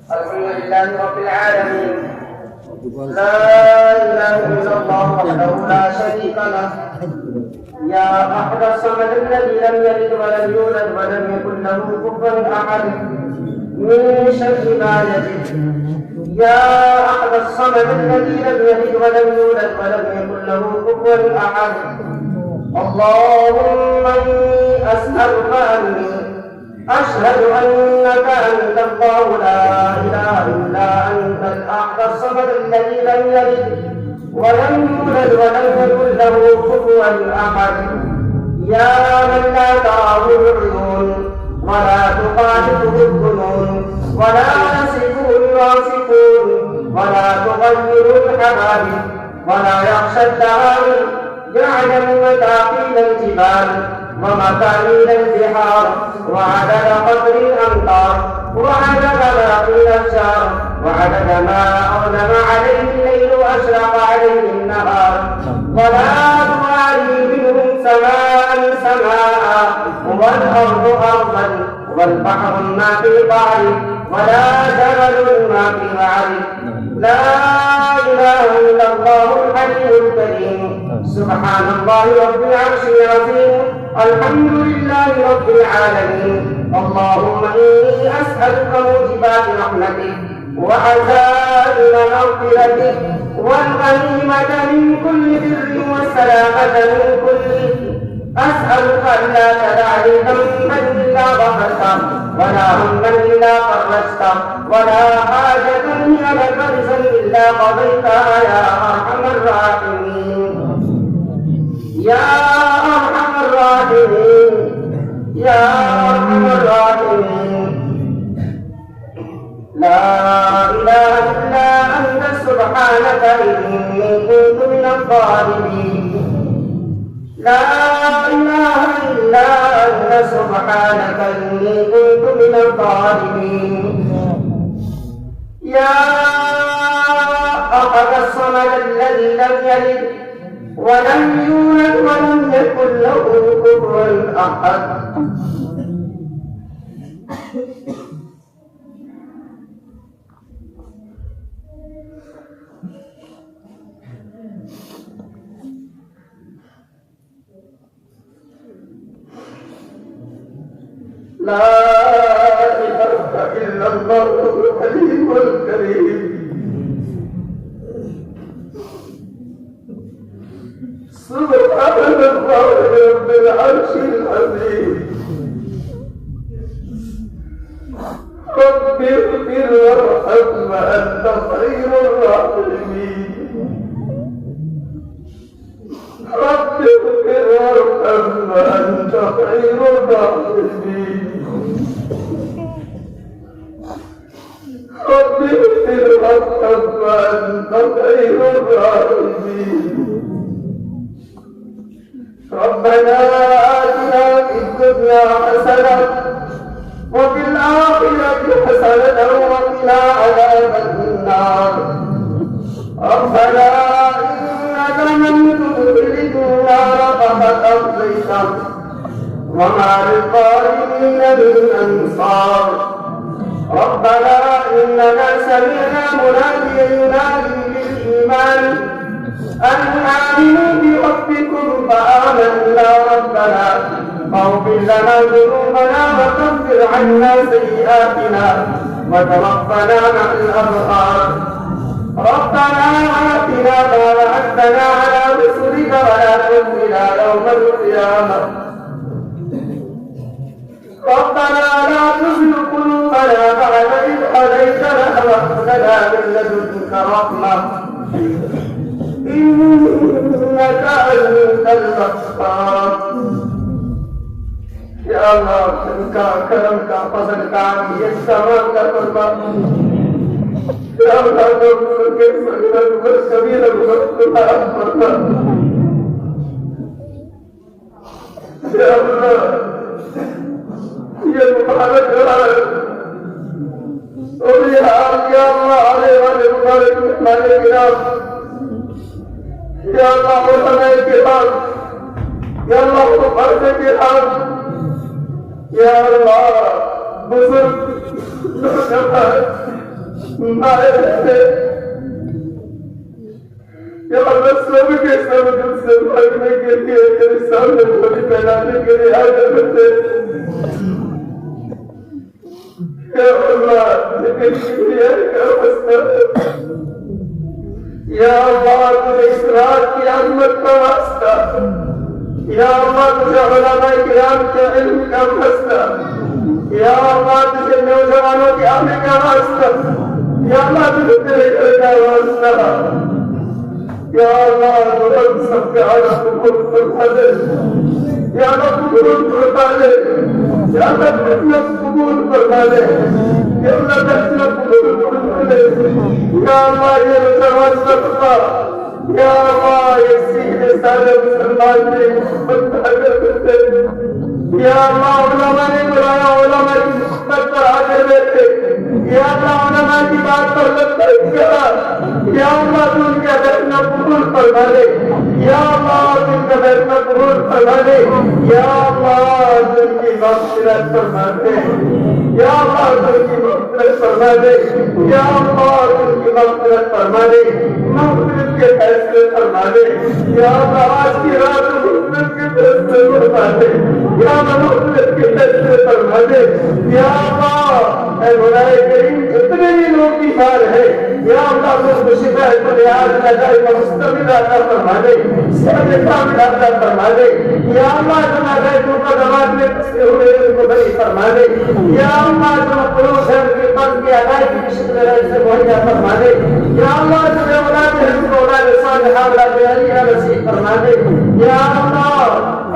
الحمد لله رب العالمين، لا إله إلا الله وحده لا شريك له، يا أحد الصمد الذي لم يلد ولم يولد ولم يكن له كفوا أحد من شر ما يجد، يا أحد الصمد الذي لم يلد ولم يولد ولم يكن له كفوا أحد. اللهم إني أسألك أني أشهد أنك أنت الله لا إله إلا أنت الأحد الصمد الذي لم يلد ولم يولد ولم يكن له كفوا أحد، يا من لا تراه العيون ولا تخالطه الظنون ولا يصفه الواصفون ولا تغير الحوادث ولا يخشى الدوائر، يعلم متاقيل الجبال ومكاييل البحار وعدد قدر الأمطار وعدد باقي الأشجار وعدد ما أظلم عليه الليل وأشرق عليه النهار، ولا تواري منهم سماء سماء والأرض أرضا والبحر ما في بعره ولا جبل ما في بعره، لا إله إلا الله الحليم الكريم، سبحان الله رب العرش العظيم، الحمد لله رب العالمين. اللهم إني أسألك موجبات رحمتك وعزائم مغفرتك والغنيمة من كل بر والسلامة من كل، أسألك ألا تدع لي ذنبا إلا غفرته ولا هما إلا فرجته ولا حاجة هي لك رزقا إلا قضيتها يا أرحم الراحمين، يا أرحم الراحمين، يا أرحم الراحمين. لا إله إلا أنت سبحانك إني كنت من الظالمين، لا إله إلا أنت سبحانك إني كنت من الظالمين، يا أحد الصمد الذي لم يلد ولم يولد ولم يكن له كفوا أحد. لا إله إلا الله الحليم الكريم، سبحان الله رب العرش العظيم، رب اغفر وارحم وأنت خير الراحمين، رب اغفر وارحم وأنت خير الراحمين، رب اغفر وارحم وأنت خير الراحمين. ربنا آتنا في الدنيا حسنة وفي الآخرة حسنة وقنا عذاب النار، ربنا إنك من تدخل النار فقد أخزيته وما للظالمين من أنصار، ربنا إننا سمعنا مناديا ينادي للإيمان أن آمنوا بربكم فآمنا، ربنا فاغفر لنا ذنوبنا وكفر عنا سيئاتنا وتوفنا مع الأبرار، ربنا آتنا ما وعدتنا على رسلك ولا تخزنا يوم القيامة، ربنا لا تزغ قلوبنا بعد إذ هديتنا وهب لنا من لدنك رحمة إنك أنت الغفار. या अल्लाह इनका करम का फजल का ये सवाल का कुर्बान या अल्लाह जो के सगल पर कभी न गुस्सा फरमा या अल्लाह ये मुबारक और ये अल्लाह आने वाले मुबारक खाने गिरा या अल्लाह होने के बाद या अल्लाह को फर्ज के बाद या अल्लाह बुजुर्ग सबके सब से भागने के लिए तेरे सामने झोली पहनाने के लिए आ जाते या अल्लाह तुझे इस रात की अजमत का वास्ता, या अल्लाह तुझे उलमा किराम के इल्म का वास्ता, या अल्लाह तुझे नौजवानों के आने का वास्ता, या अल्लाह तुझे तेरे घर का वास्ता, या अल्लाह तुम सबके आना कबूल फरमा दे, या अल्लाह कबूल फरमा दे, या अल्लाह कबूल फरमा दे, या अल्लाह कबूल फरमा दे, या अल्लाह ये मुसलमान सबका, या अल्लाह ये सीधे सारे मुसलमान ने करते, या अल्लाह उलमा ने बुलाया, उलमा की सुन्नत पर आगे बैठे, या अल्लाह उलमा की बात पर लगता करा, या अल्लाह तू उनका दर्शन कबूल फरमा दे, या अल्लाह तू उनका दर्शन कबूल फरमा दे, या अल्लाह तू उनकी मग़फ़िरत फरमा दे, या अल्लाह तू उनकी मग़फ़िरत फरमा दे, या अल्लाह तू उनकी मग़फ़िरत फरमा दे, मग़फ़िरत के फैसले फरमा दे, या अल्लाह आज की रात मग़फ़िरत के फैसले फरमा दे, या अल्लाह मग़फ़िरत के फैसले फरमा दे, या अल्लाह ऐ मौलाए करीम जितने भी लोग बीमार है, या अल्लाह तुझको शिफा बुनियाद नज़र का मुस्तमिल अता फरमा दे, सेहत कामिल अता फरमा दे, या अल्लाह तुम्हारे ऊपर दमाग में फंसे हुए उनको बरी फरमा दे, या अल्लाह तुम पुरुष है उनके पद की अदायगी की शिद्दत से मुहैया फरमा दे, या अल्लाह तुम्हें औलाद है उनको औलाद सालिहा औलाद अलिया नसीब फरमा दे, या अल्लाह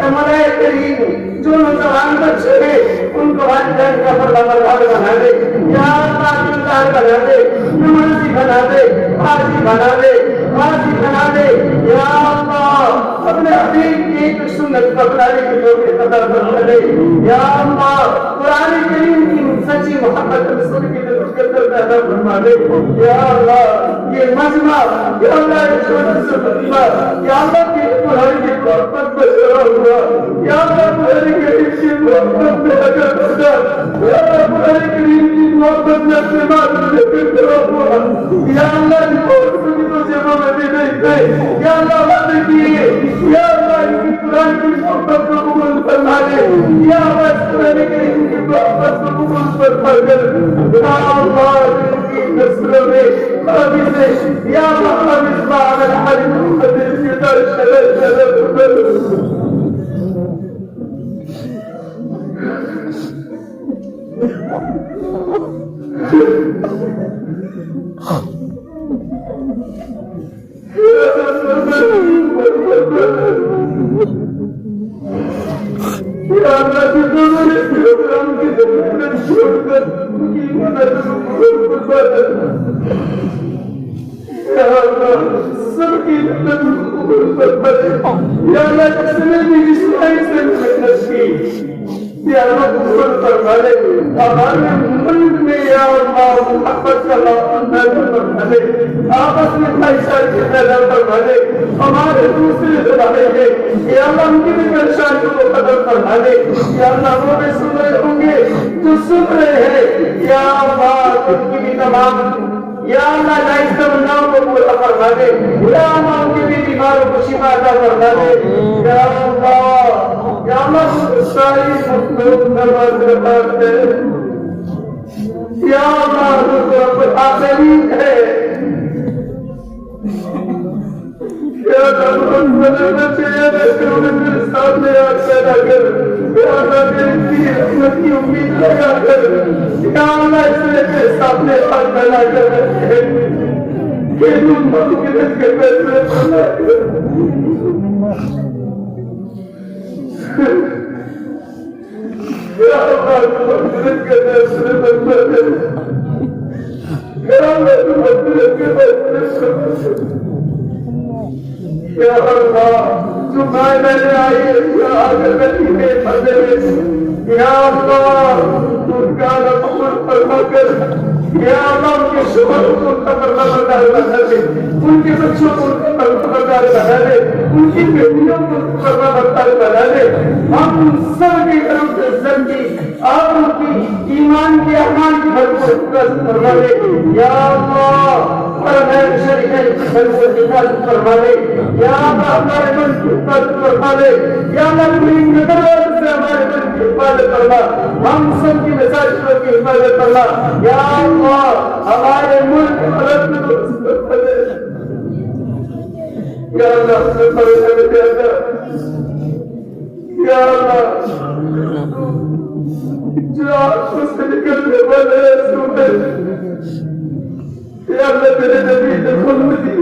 ऐ मौलाए करीम जो नौजवान बच्चे हैं उनको वालिदैन का फरमाबरदार बना दे, या अल्लाह दिलदार बना दे, नमाज़ी बना दे, हाजी बना दे, हाजी बना दे, या अल्लाह अपने हबीब की एक सुन्नत को अपनाने की तौफीक अता फरमा दे, या अल्लाह कुरान करीम की सच्ची मोहब्बत रसूल की दिल अता फरमा दे, या अल्लाह ये मजमा, या अल्लाह ये छोटा सा मजमा, या अल्लाह की कुरान की मोहब्बत में जुड़ा हुआ, या अल्लाह कुरान करीम की मोहब्बत में अगर खुदा, या अल्लाह कुरान करीम की मोहब्बत में अपने बात में जुड़ा हुआ, या अल्लाह की मोहब्बत की तो जगह में भी नहीं थे, या अल्लाह वादे किए, या अल्लाह की कुरान की मोहब्बत को कबूल फरमा दे, या अल्लाह कुरान करीम की मोहब्बत को कबूल फरमा दे, या अल्लाह की नस्लों में कभी से या अल्लाह मिसबाह अल-हरी मुहम्मद की दर्शन सबकी या अल्लाह जिसने भी इस्लाम से मेहनत की, या अल्लाह कबूल फरमा ले, हमारे मुल्क में या अल्लाह मोहब्बत का फरमा ले, आपस में भाईचारे पैदा फरमा ले, हमारे दूसरे भाई है या अल्लाह उनकी भी परेशानी को खत्म फरमा ले, या अल्लाह वो भी सुन रहे होंगे जो सुन रहे हैं, या अल्लाह उनकी भी तमाम या अल्लाह जायज़ तमन्नाओं को पूरा फरमा दे, या अल्लाह उनके भी बीमारों को शिफा अता फरमा दे, या अल्लाह सारी मखलूक नमाज रखते, या अल्लाह रब्बुल आलमीन है, या अल्लाह सामने पैदा कर, या अल्लाह तेरी रहमत की उम्मीद लगा कर, या अल्लाह इसके सामने हाथ फैला कर कि तुम मग़फ़िरत के फैसले फरमा कर, या अल्लाह तुम मग़फ़िरत के फैसले फरमा कर, या अल्लाह तुम मग़फ़िरत के फैसले फरमा कर, या अल्लाह जो मैंने आई है आगे बैठी है फजल, या अल्लाह उनका कबूल फरमा कर, या अल्लाह उनके शुगर को उनका पर्दा बरदार बना दे, उनके बच्चों को उनका पर्दा बरदार बना दे, उनकी बेटियों को पर्दा बरदार बना दे। हम सब की तरफ से जल्दी आप उनकी ईमान के अमान की भरपूर फरमा दे। या अल्लाह परमेश्वर शरीफ की भरपूर हिफाजत फरमा दे। या अल्लाह हमारे मन की हिफाजत फरमा दे। या अल्लाह पूरी नजर से हमारे मन की हिफाजत फरमा, हम सब की मसाजिदों की हिफाजत फरमा। या अल्लाह हमारे मुल्क हालत में या अल्लाह या अल्लाह जो आंखों से निकलने वाले सुबह या अल्लाह तेरे नबी ने खुद दी,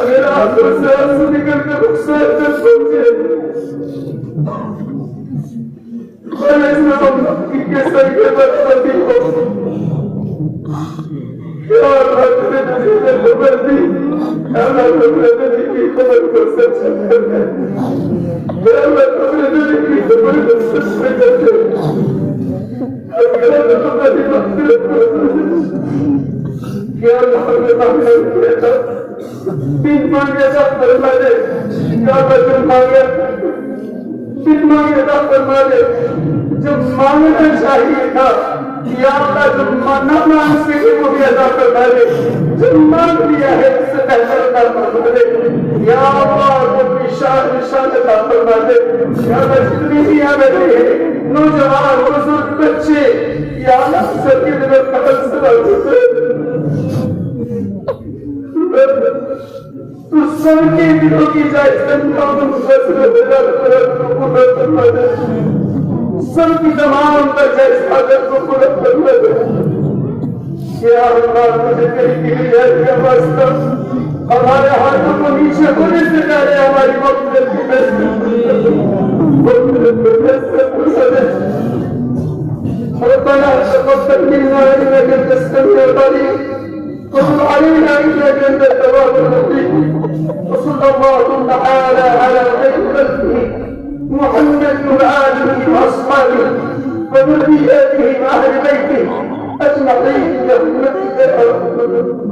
अगर आंखों से आंसू निकल कर रुखसार तक पहुंचे और इसमें हम इनके सर के बदबदी हो या अल्लाह तेरे नबी ने खबर दी, अल्लाह तेरे नबी की खबर को सच करना, या अल्लाह तेरे नबी की खबर को सच करना, अगर अल्लाह तुम्हारी मग़फ़िरत को या अल्लाह हमें माफ़ किया था, बिन मांगे था फरमा दे, या अल्लाह मांगे बिन मांगे था फरमा दे, जो मांगना चाहिए था या अल्लाह जो न मांग सके वो भी अदा फरमा दे, जो मांग लिया है उससे बेहतर अदा फरमा दे। या अल्लाह जो निशान अदा फरमा दे। या अल्लाह जितनी भी यहाँ बैठे हैं नौजवान बुजुर्ग बच्चे या अल्लाह सबकी दिलों का फैसला तू सबके दिलों की जाए सबकी तमाम पर जाए सादत को पूरा करना दे। या अल्लाह तुझे तेरी किरियत का वास्ता हमारे हाथों को नीचे होने से पहले हमारी मग़फ़िरत की ربنا تقبل منا انك انت السميع العليم وتب علينا انك انت التواب الرحيم وصلى الله تعالى على خير خلقه محمد وآله وأصحابه وذرياته وأهل بيته أجمعين برحمتك يا أرحم الراحمين.